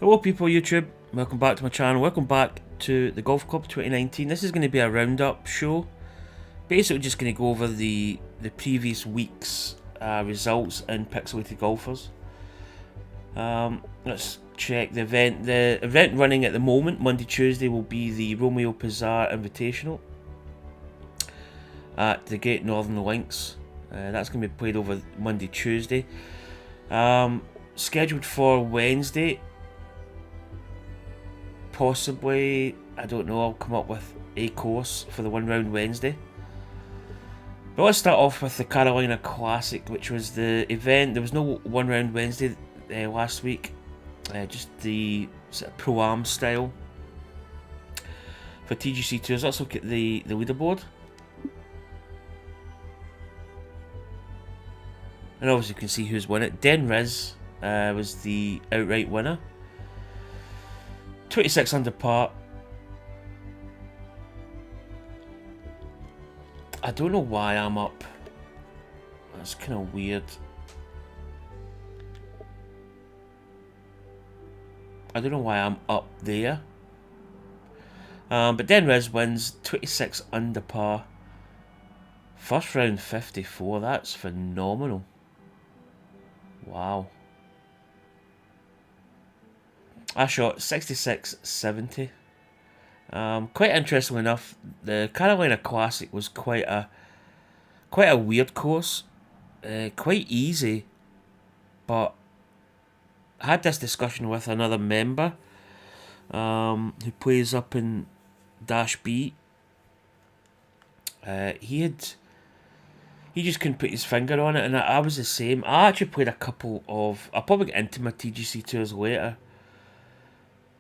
Hello people YouTube, welcome back to my channel, welcome back to the Golf Club 2019. This is going to be a roundup show. Basically just going to go over the previous week's results in Pixelated Golfers. Let's check the event. The event running at the moment, Monday, Tuesday, will be the Romeo Pizzar Invitational at the Great Northern Links. That's going to be played over Monday, Tuesday. Scheduled for Wednesday. Possibly, I don't know, I'll come up with a course for the one round Wednesday. But let's start off with the Carolina Classic, which was the event. There was no one round Wednesday last week, just the sort of Pro-Am style for TGCTours. Let's look at the leaderboard. And obviously you can see who's won it. Den Riz was the outright winner. 26 under par. I don't know why I'm up. That's kind of weird. I don't know why I'm up there. But Den Riz wins 26 under par. First round 54. That's phenomenal. Wow. I shot 66.70. Quite interestingly enough, the Carolina Classic was quite a weird course, quite easy. But I had this discussion with another member who plays up in Dash B. He just couldn't put his finger on it, and I was the same. I actually played a couple of. I'll probably get into my TGCTours later.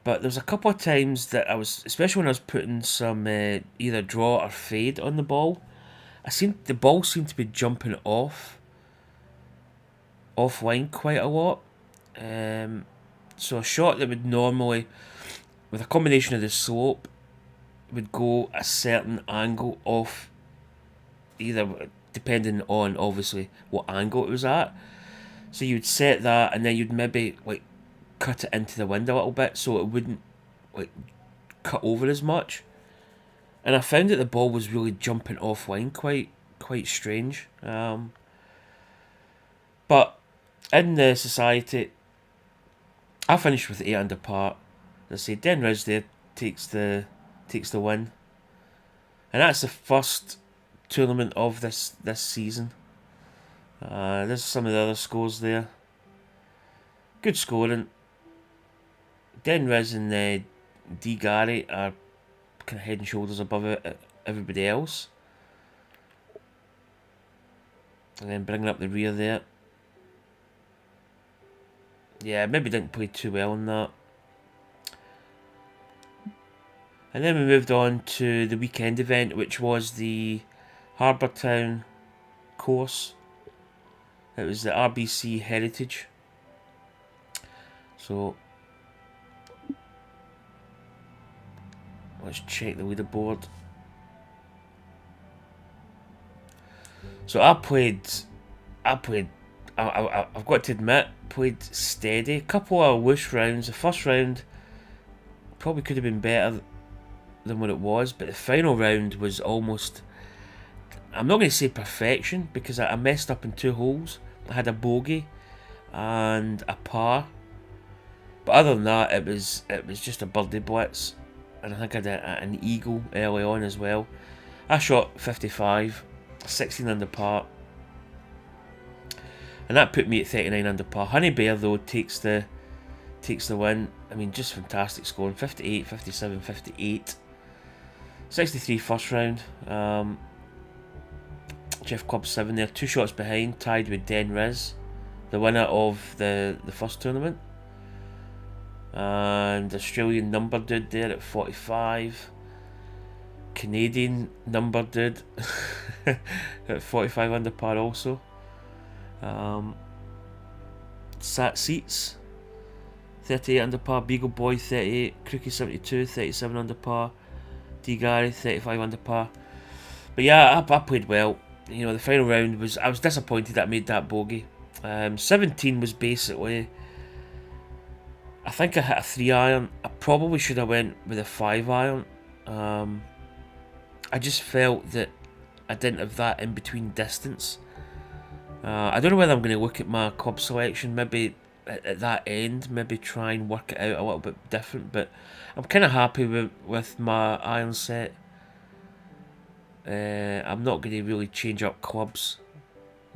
But there was a couple of times that I was, especially when I was putting some either draw or fade on the ball, the ball seemed to be jumping offline quite a lot. So a shot that would normally, with a combination of the slope, would go a certain angle off, either depending on obviously what angle it was at. So you'd set that, and then you'd maybe like cut it into the wind a little bit so it wouldn't like cut over as much. And I found that the ball was really jumping offline quite strange. But in the society, I finished with 8 under par. As I say, Den Riz there takes the win, and that's the first tournament of this season. There's some of the other scores there. Good scoring. Den Riz and D Gary are kind of head and shoulders above everybody else. And then bringing up the rear there. Yeah, maybe didn't play too well in that. And then we moved on to the weekend event, which was the Harbour Town course. It was the RBC Heritage. So let's check the leaderboard. So I've got to admit, played steady. A couple of whoosh rounds. The first round probably could have been better than what it was, but the final round was almost, I'm not going to say perfection, because I messed up in 2 holes. I had a bogey and a par. But other than that, it was just a birdie blitz. And I think I had an eagle early on as well. I shot 55, 16 under par. And that put me at 39 under par. Honey Bear though takes the win. I mean, just fantastic scoring. 58, 57, 58. 63 first round. Jeff Club 7 there, 2 shots behind, tied with Den Riz, the winner of the first tournament. And Australian number dude there at 45. Canadian number dude at 45 under par also. Sat Seats 38 under par. Beagle Boy 38. Crookie 72, 37 under par. D Gary 35 under par. But yeah, I played well. You know, the final round was, I was disappointed that I made that bogey. 17 was basically, I think I hit a 3 iron. I probably should have went with a 5 iron. I just felt that I didn't have that in between distance. I don't know whether I'm going to look at my club selection, maybe at that end, maybe try and work it out a little bit different, but I'm kind of happy with my iron set. I'm not going to really change up clubs.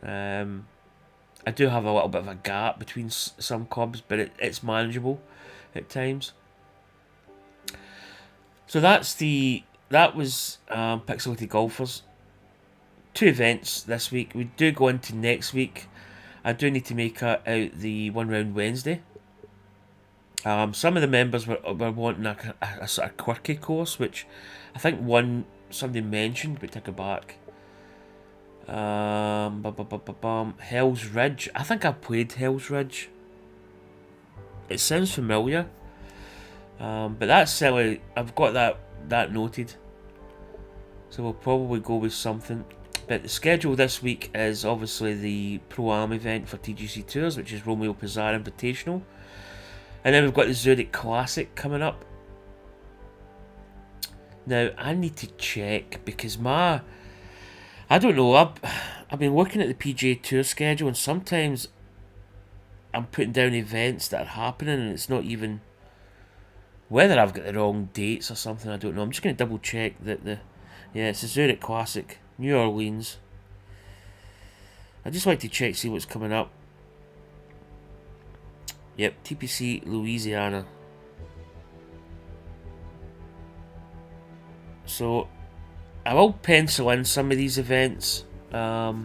I do have a little bit of a gap between some clubs, but it's manageable at times. So that was Pixelated Golfers. 2 events this week. We do go into next week. I do need to make out the one round Wednesday. Some of the members were wanting a sort of quirky course, which I think somebody mentioned, but take it back. Hell's Ridge. I think I've played Hell's Ridge. It sounds familiar. But that's silly. I've got that noted. So we'll probably go with something. But the schedule this week is obviously the Pro-Am event for TGCTours, which is Romeo Pizarro Invitational. And then we've got the Zurich Classic coming up. Now, I need to check because I don't know, I've been looking at the PGA Tour schedule and sometimes I'm putting down events that are happening and it's not even... Whether I've got the wrong dates or something, I don't know. I'm just going to double check that it's the Zurich Classic, New Orleans. I just like to check, see what's coming up. Yep, TPC Louisiana. So, I will pencil in some of these events. When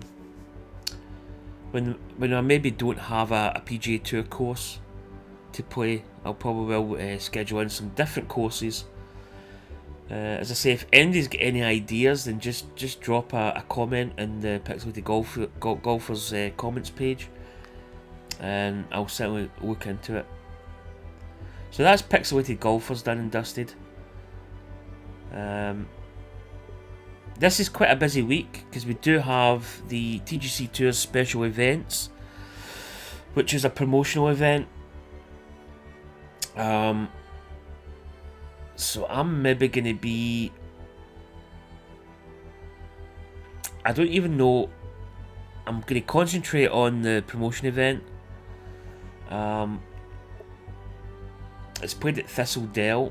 I maybe don't have a PGA Tour course to play, I'll probably will schedule in some different courses. As I say, if anybody's got any ideas, then just drop a comment in the Pixelated Golfers comments page, and I'll certainly look into it. So that's Pixelated Golfers done and dusted. This is quite a busy week because we do have the TGCTours special events, which is a promotional event. So I'm maybe going to be... I don't even know. I'm going to concentrate on the promotion event. It's played at Thistledale.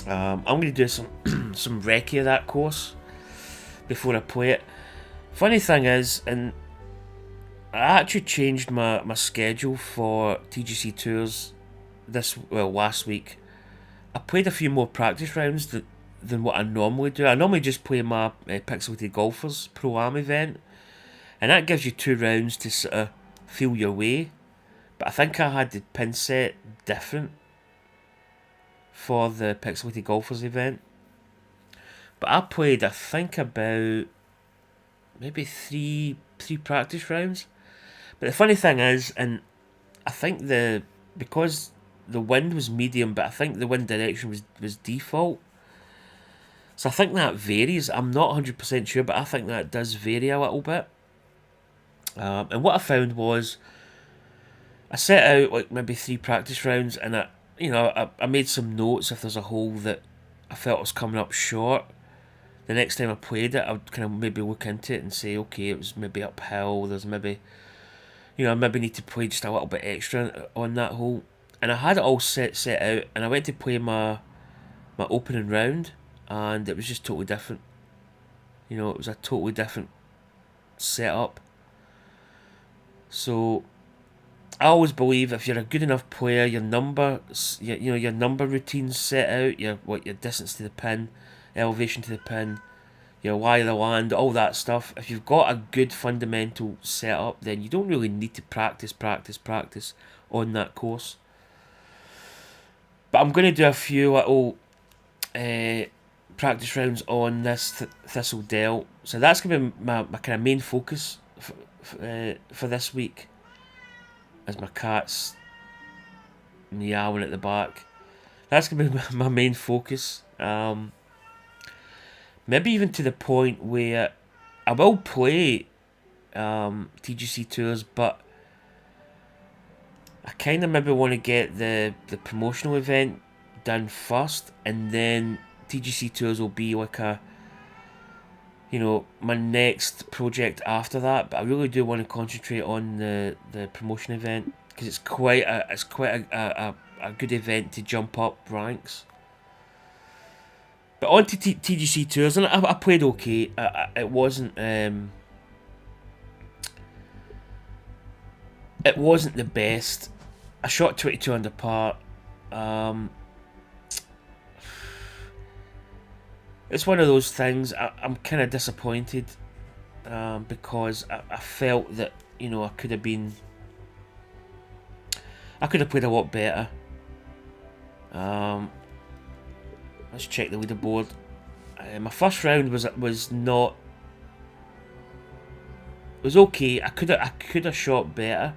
I'm going to do some recce of that course before I play it. Funny thing is, and I actually changed my schedule for TGCTours last week. I played a few more practice rounds than what I normally do. I normally just play my Pixelated Golfers Pro-Am event, and that gives you 2 rounds to sort of feel your way. But I think I had the pin set different for the Pixelated Golfers event. But I played, I think, about maybe three practice rounds. But the funny thing is, and I think because the wind was medium, but I think the wind direction was default. So I think that varies. I'm not 100% sure, but I think that does vary a little bit. And what I found was, I set out like maybe 3 practice rounds, and I made some notes if there's a hole that I felt was coming up short. The next time I played it, I would kind of maybe look into it and say, okay, it was maybe uphill. There's maybe, I maybe need to play just a little bit extra on that hole. And I had it all set out, and I went to play my opening round, and it was just totally different. It was a totally different setup. So I always believe if you're a good enough player, your number routine's set out, your distance to the pin, elevation to the pin, your lie of the land, all that stuff. If you've got a good fundamental setup, then you don't really need to practice on that course. But I'm going to do a few little practice rounds on this Thistledale. So that's going to be my kind of main focus for this week. As my cat's meowing at the back. That's going to be my main focus. Maybe even to the point where I will play TGCTours, but I kind of maybe want to get the promotional event done first, and then TGC Tours will be like a, you know, my next project after that. But I really do want to concentrate on the promotion event, because it's quite a good event to jump up ranks. But on to TGC Tours, and I played okay. It wasn't it wasn't the best. I shot 22 under par. It's one of those things. I'm kind of disappointed, because I felt that, you know, I could have played a lot better. Let's check the leaderboard. My first round was not. It was okay. I could have shot better.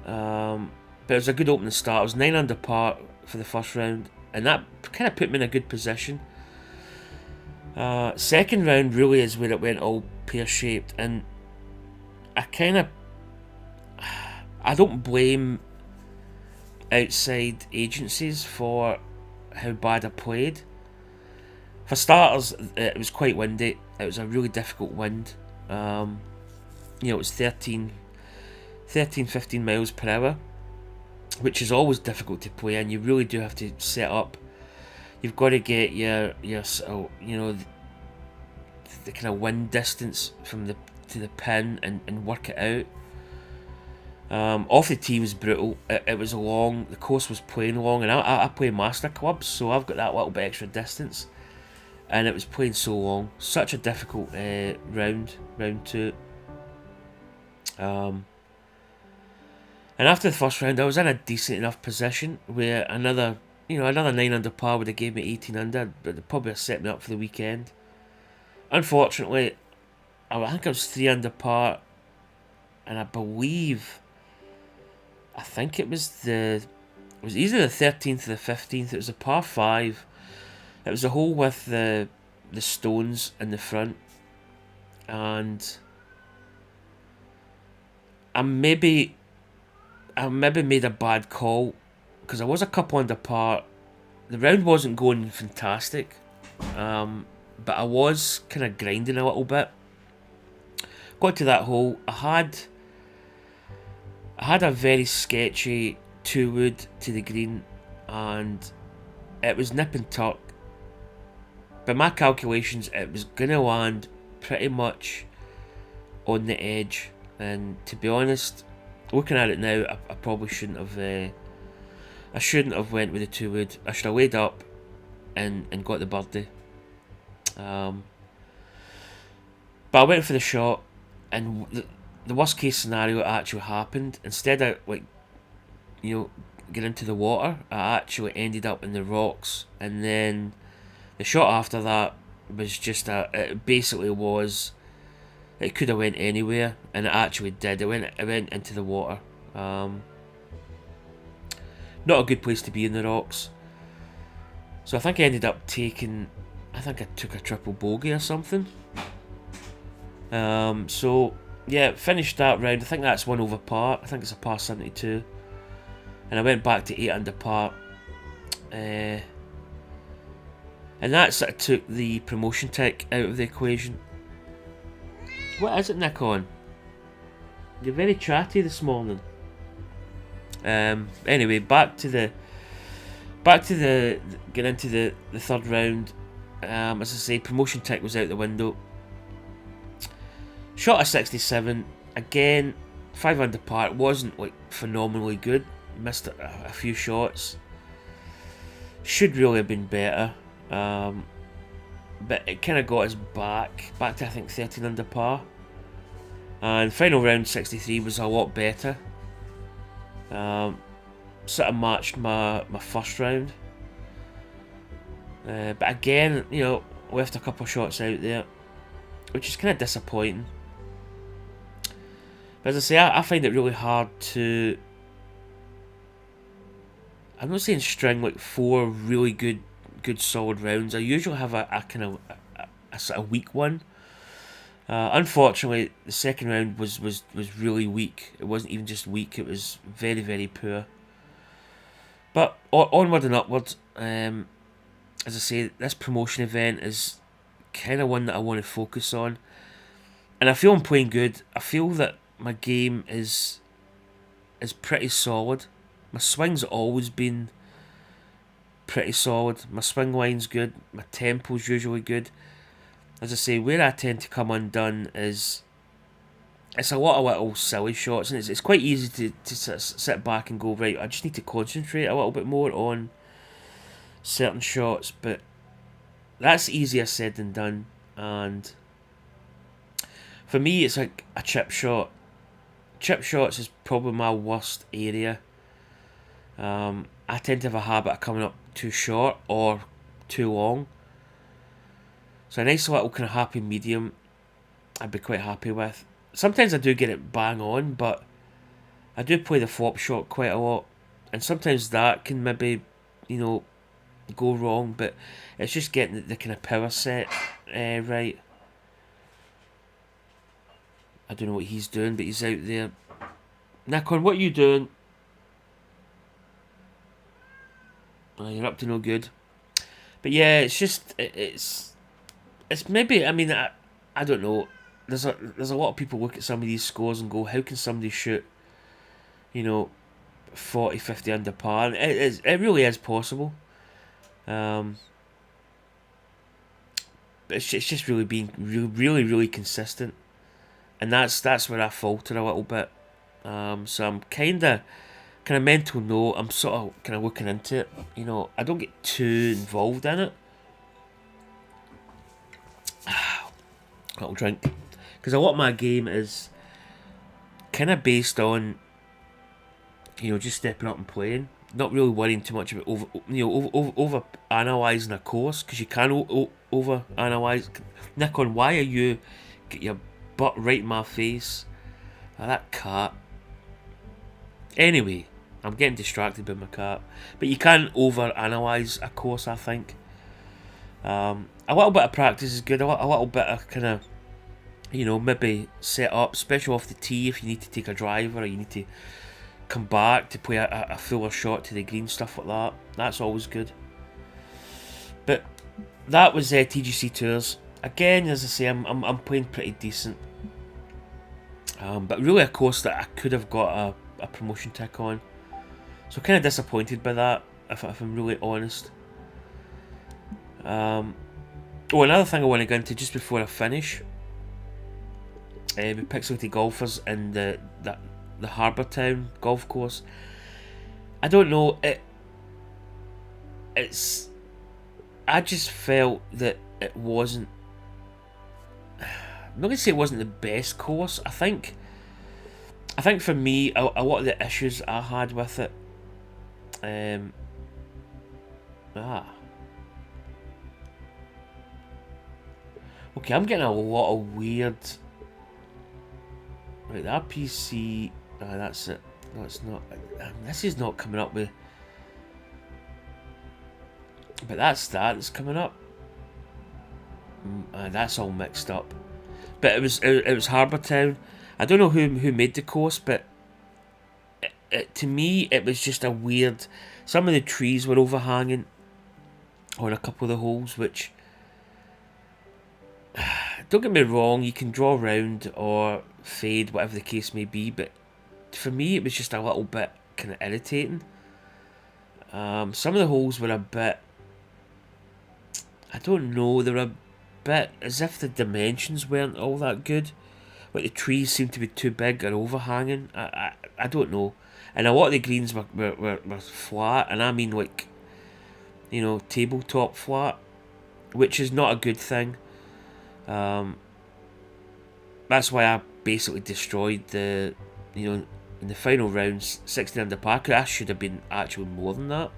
But it was a good opening start. I was 9 under par for the first round, and that kind of put me in a good position. Second round really is where it went all pear-shaped, and I don't blame outside agencies for how bad I played. For starters, it was quite windy. It was a really difficult wind. You know, it was 15 miles per hour, which is always difficult to play, and you really do have to set up. You've got to get your you know, the kind of wind distance from to the pin, and work it out. Off the tee was brutal. It was long. The course was playing long, and I play master clubs, so I've got that little bit extra distance, and it was playing so long. Such a difficult round 2. And after the first round, I was in a decent enough position where another 9 under par would have gave me 18 under, but they'd probably have set me up for the weekend. Unfortunately, I think I was 3 under par, and I think it was either the 13th or the 15th. It was a par 5. It was a hole with the stones in the front, and I maybe made a bad call, because I was a couple under par. The round wasn't going fantastic, but I was kind of grinding a little bit. Got to that hole. I had a very sketchy 2-wood to the green, and it was nip and tuck. By my calculations, it was going to land pretty much on the edge, and to be honest, looking at it now, I probably shouldn't have. I shouldn't have went with the 2-wood. I should have laid up and got the birdie. But I went for the shot, and the worst case scenario actually happened. Instead of get into the water, I actually ended up in the rocks, and then the shot after that was just it basically was. It could have went anywhere, and it actually did. It went into the water. Not a good place to be in the rocks. So I think I ended up taking. I think I took a triple bogey or something. So yeah, finished that round. I think that's 1 over par. I think it's a par 72, and I went back to 8 under par. And that sort of took the promotion tick out of the equation. What is it, Nick? On? You're very chatty this morning. Anyway, back to the get into the third round. As I say, promotion tick was out the window. Shot a 67 again, 5 under par. It wasn't like phenomenally good. Missed a few shots. Should really have been better. But it kind of got us back to I think 13 under par. And final round 63 was a lot better. Sort of matched my first round. But again, left a couple of shots out there, which is kind of disappointing. But as I say, I find it really hard to. I'm not saying string like 4 really good solid rounds. I usually have a kind of a sort of weak one, Unfortunately, the second round was really weak. It wasn't even just weak; it was very, very poor. But onward and upward. As I say, this promotion event is kind of one that I want to focus on, and I feel I'm playing good. I feel that my game is pretty solid. My swing's always been pretty solid. My swing line's good. My tempo's usually good. As I say, where I tend to come undone is it's a lot of little silly shots, and it's quite easy to sit back and go, right, I just need to concentrate a little bit more on certain shots, but that's easier said than done. And for me, it's like a chip shot. Chip shots is probably my worst area. I tend to have a habit of coming up too short or too long. So a nice little kind of happy medium I'd be quite happy with. Sometimes I do get it bang on, but I do play the flop shot quite a lot. And sometimes that can maybe, you know, go wrong, but it's just getting the kind of power set right. I don't know what he's doing, but he's out there. Nikon, what are you doing? Oh, you're up to no good. But yeah, it's just it's maybe, I mean, I don't know. There's a lot of people look at some of these scores and go, how can somebody shoot, you know, 40, 50 under par? And it really is possible. But it's just really being really consistent, and that's where I falter a little bit. So I'm kind of mental note. I'm sort of kind of looking into it. You know, I don't get too involved in it. Little drink, because a lot of my game is kind of based on, you know, just stepping up and playing, not really worrying too much about over analysing a course, because you can over analyse. Nikon, why are you get your butt right in my face? That cat. Anyway, I'm getting distracted by my cat, but you can over analyse a course, I think. A little bit of practice is good. A little bit of kind of, you know, maybe set up, especially off the tee if you need to take a driver or you need to come back to play a fuller shot to the green, stuff like that. That's always good. But that was TGCTours. Again, as I say, I'm playing pretty decent. But really a course that I could have got a promotion tick on. So kind of disappointed by that, if I'm really honest. Another thing I want to get into just before I finish. With Pixelated Golfers in the Harbour Town golf course. I don't know, it's I just felt that it wasn't, I'm not going to say it wasn't the best course. I think for me, a lot of the issues I had with it, okay, I'm getting a lot of weird. Right, that PC. That's it. No, it's not. This is not coming up with. But that's coming up. That's all mixed up. But it was Harbour Town. I don't know who made the course, but to me it was just a weird. Some of the trees were overhanging on a couple of the holes, which, don't get me wrong, you can draw round or fade, whatever the case may be, but for me it was just a little bit kind of irritating. Some of the holes were a bit, I don't know, they were a bit as if the dimensions weren't all that good. Like the trees seemed to be too big or overhanging. I don't know. And a lot of the greens were flat, and I mean like, you know, tabletop flat, which is not a good thing. That's why I basically destroyed the, you know, in the final rounds, 16 under par. I should have been actually more than that.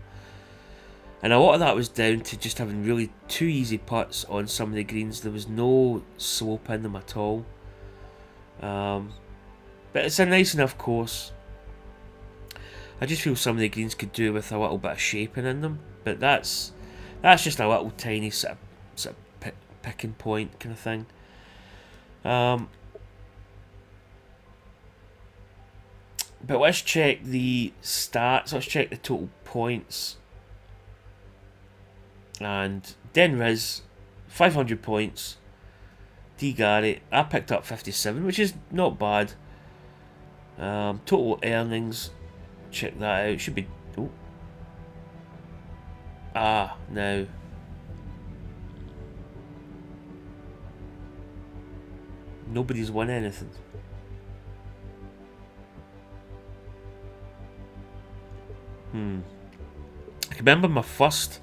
And a lot of that was down to just having really too easy putts on some of the greens. There was no slope in them at all. But it's a nice enough course. I just feel some of the greens could do with a little bit of shaping in them. But that's just a little tiny sort of picking point kind of thing. But let's check the stats. Let's check the total points. And Den Riz, 500 points. D Gary, I picked up 57, which is not bad. Total earnings, check that out. Should be. Oh. No. Nobody's won anything. I can remember my first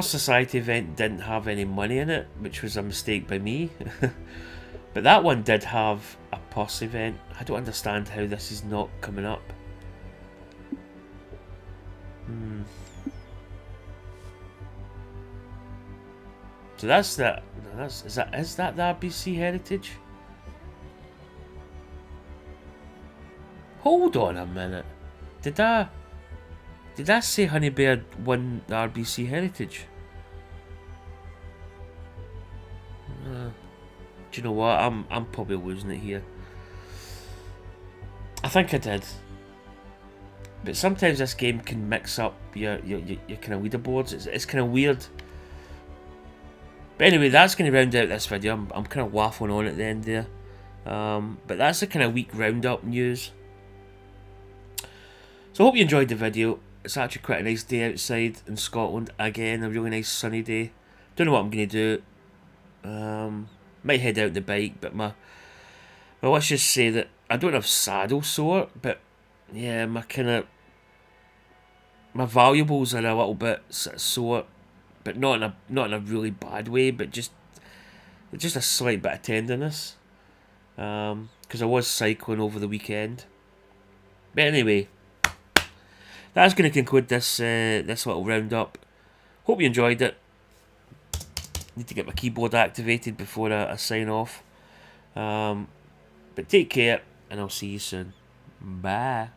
society event didn't have any money in it, which was a mistake by me. But that one did have a purse event. I don't understand how this is not coming up. So that's that. Is that the RBC Heritage? Hold on a minute. Did I say Honeybird won the RBC Heritage? Do you know what? I'm probably losing it here. I think I did. But sometimes this game can mix up your kind of leaderboards. It's kind of weird. But anyway, that's going to round out this video. I'm kind of waffling on at the end there. But that's the kind of week roundup news. So I hope you enjoyed the video. It's actually quite a nice day outside in Scotland. Again, a really nice sunny day. Don't know what I'm going to do. Might head out the bike, but well, let's just say that I don't have saddle sore, but yeah, my valuables are a little bit sore, but not in a really bad way, but just a slight bit of tenderness. Because I was cycling over the weekend. But anyway, that's going to conclude this little roundup. Hope you enjoyed it. Need to get my keyboard activated before I sign off. But take care, and I'll see you soon. Bye.